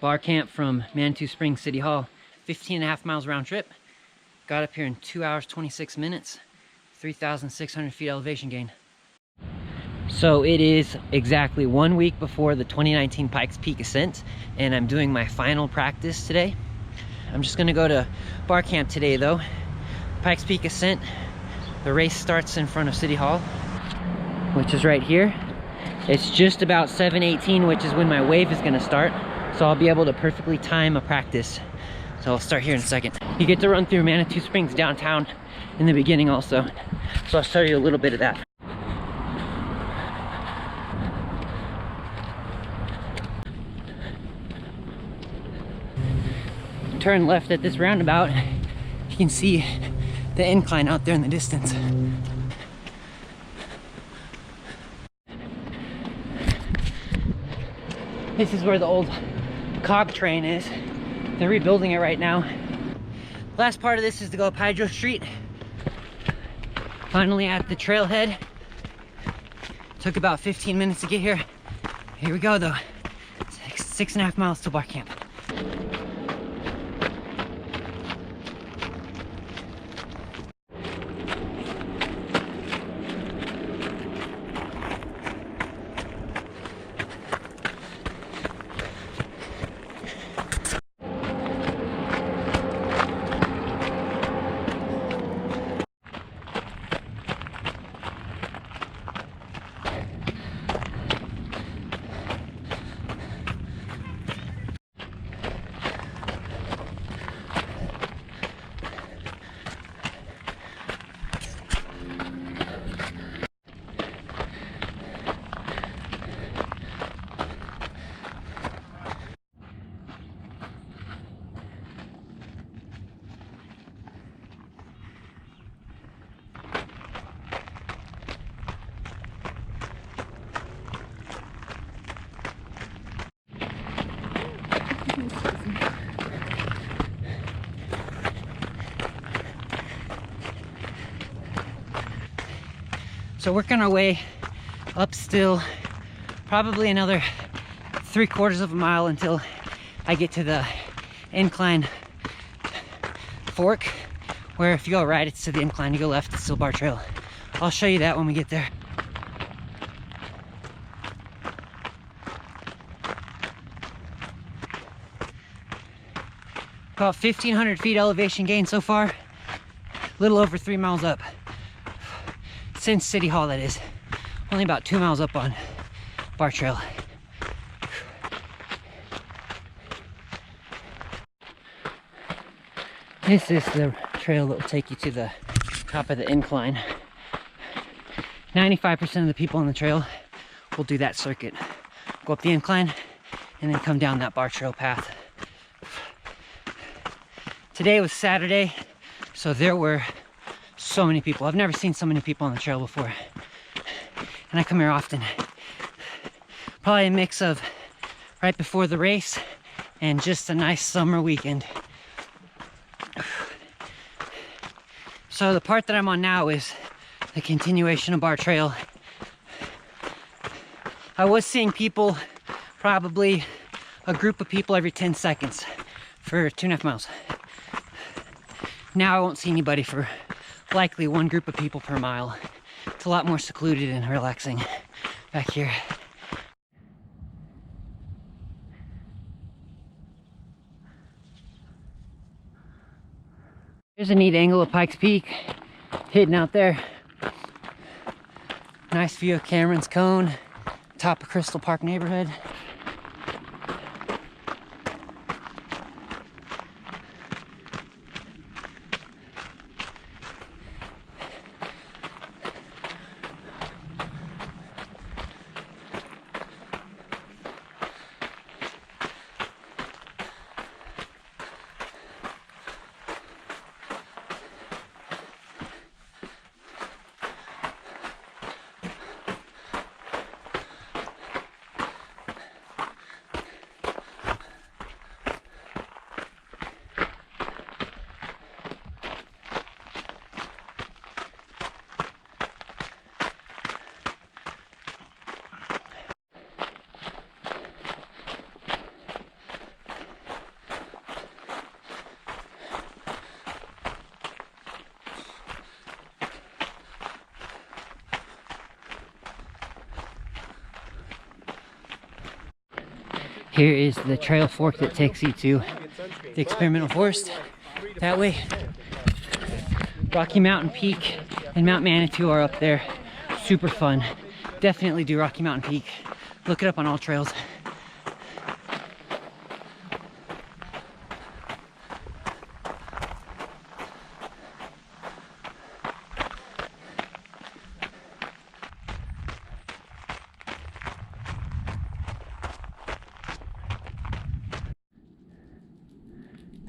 Barr Camp from Manitou Springs City Hall, 15.5 miles round trip. Got up here in 2 hours, 26 minutes, 3,600 feet elevation gain. So it is exactly 1 week before the 2019 Pikes Peak ascent, and I'm doing my final practice today. I'm just gonna go to Barr Camp today though. Pikes Peak ascent, the race starts in front of City Hall, which is right here. It's just about 7:18, which is when my wave is gonna start. So I'll be able to perfectly time a practice. So I'll start here in a second. You get to run through Manitou Springs downtown in the beginning also. So I'll show you a little bit of that. Turn left at this roundabout. You can see the incline out there in the distance. This is where the old cog train is. They're rebuilding it right now. Last part of this is to go up Hydro Street. Finally at the trailhead. Took about 15 minutes to get here. Here we go though. 6.5 miles to Barr Camp. So working our way up still, probably another 3/4 of a mile until I get to the incline fork, where if you go right, it's to the incline, you go left, it's still Barr Trail. I'll show you that when we get there. About 1,500 feet elevation gain so far, a little over 3 miles up. Since City Hall, that is. Only about 2 miles up on Barr Trail. This is the trail that will take you to the top of the incline. 95% of the people on the trail will do that circuit. Go up the incline and then come down that Barr Trail path. Today was Saturday, so there were so many people. I've never seen so many people on the trail before. And I come here often. Probably a mix of right before the race and just a nice summer weekend. So the part that I'm on now is the continuation of Barr Trail. I was seeing people, probably a group of people every 10 seconds for 2.5 miles. Now I won't see anybody for likely one group of people per mile. It's a lot more secluded and relaxing back here. Here's a neat angle of Pikes Peak, hidden out there. Nice view of Cameron's Cone, top of Crystal Park neighborhood. Here is the trail fork that takes you to the experimental forest. That way, Rocky Mountain Peak and Mount Manitou are up there. Super fun. Definitely do Rocky Mountain Peak. Look it up on all trails.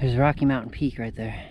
There's Rocky Mountain Peak right there.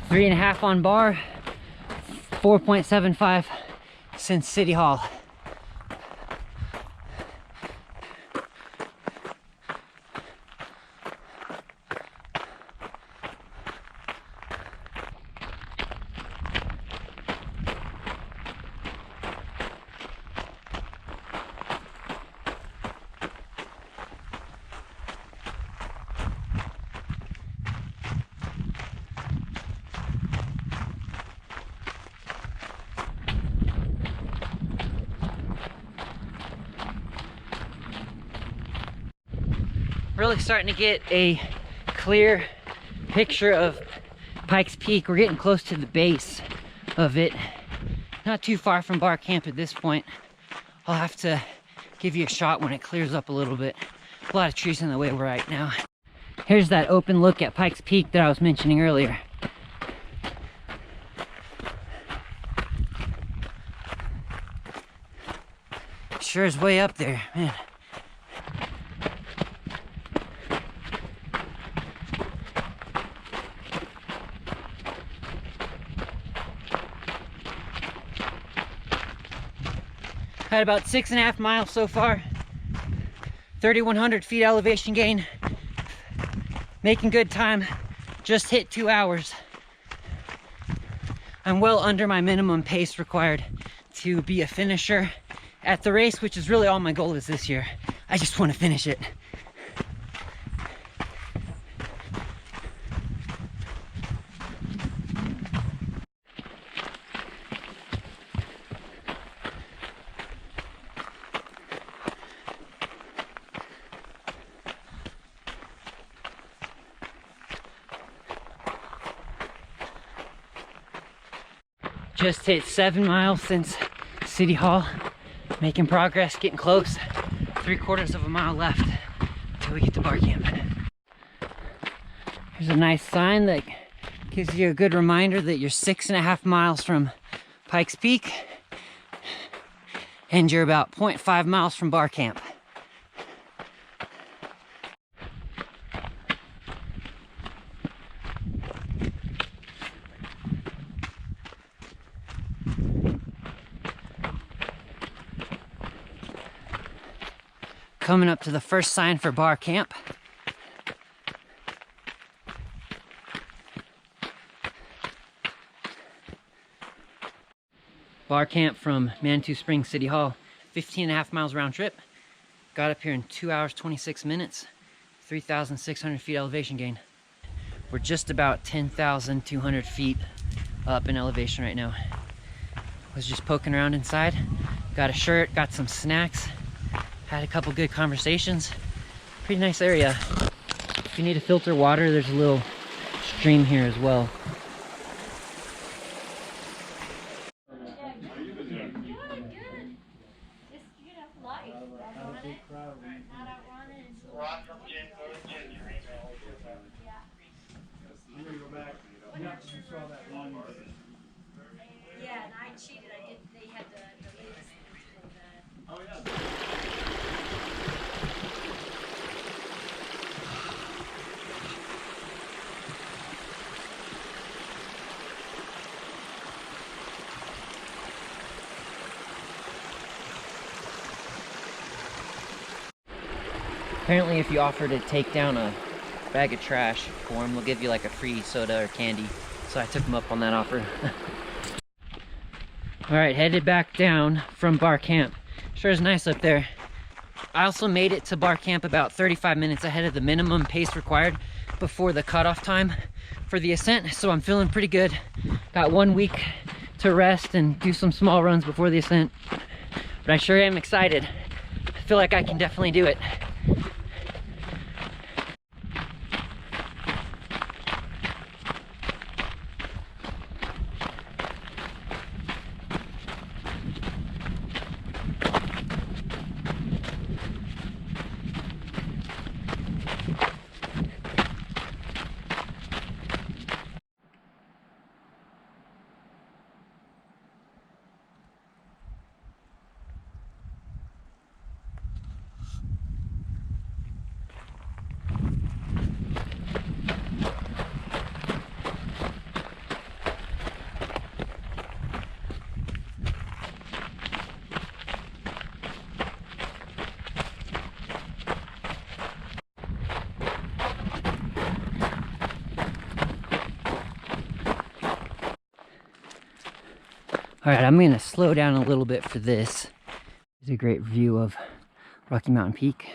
Three and a half on Barr, 4.75 since City Hall. Really starting to get a clear picture of Pikes Peak. We're getting close to the base of it. Not too far from Barr Camp at this point. I'll have to give you a shot when it clears up a little bit. A lot of trees in the way right now. Here's that open look at Pikes Peak that I was mentioning earlier. Sure is way up there, man. Had about 6.5 miles so far. 3,100 feet elevation gain. Making good time. Just hit 2 hours. I'm well under my minimum pace required to be a finisher at the race, which is really all my goal is this year. I just want to finish it. Just hit 7 miles since City Hall. Making progress, getting close. 3/4 of a mile left until we get to Barr Camp. There's a nice sign that gives you a good reminder that you're 6.5 miles from Pikes Peak and you're about 0.5 miles from Barr Camp. Coming up to the first sign for Barr Camp. Barr Camp from Manitou Springs City Hall, 15.5 miles round trip. Got up here in 2 hours, 26 minutes, 3,600 feet elevation gain. We're just about 10,200 feet up in elevation right now. Was just poking around inside, got a shirt, got some snacks. Had a couple good conversations. Pretty nice area. If you need to filter water, there's a little stream here as well. Yeah, and I cheated. They had the latest for that. Oh, yeah. Apparently if you offer to take down a bag of trash for them, they'll give you like a free soda or candy. So I took them up on that offer. Alright, headed back down from Barr Camp. Sure is nice up there. I also made it to Barr Camp about 35 minutes ahead of the minimum pace required before the cutoff time for the ascent, so I'm feeling pretty good. Got 1 week to rest and do some small runs before the ascent, but I sure am excited. I feel like I can definitely do it. All right, I'm gonna slow down a little bit for this. It's a great view of Rocky Mountain Peak.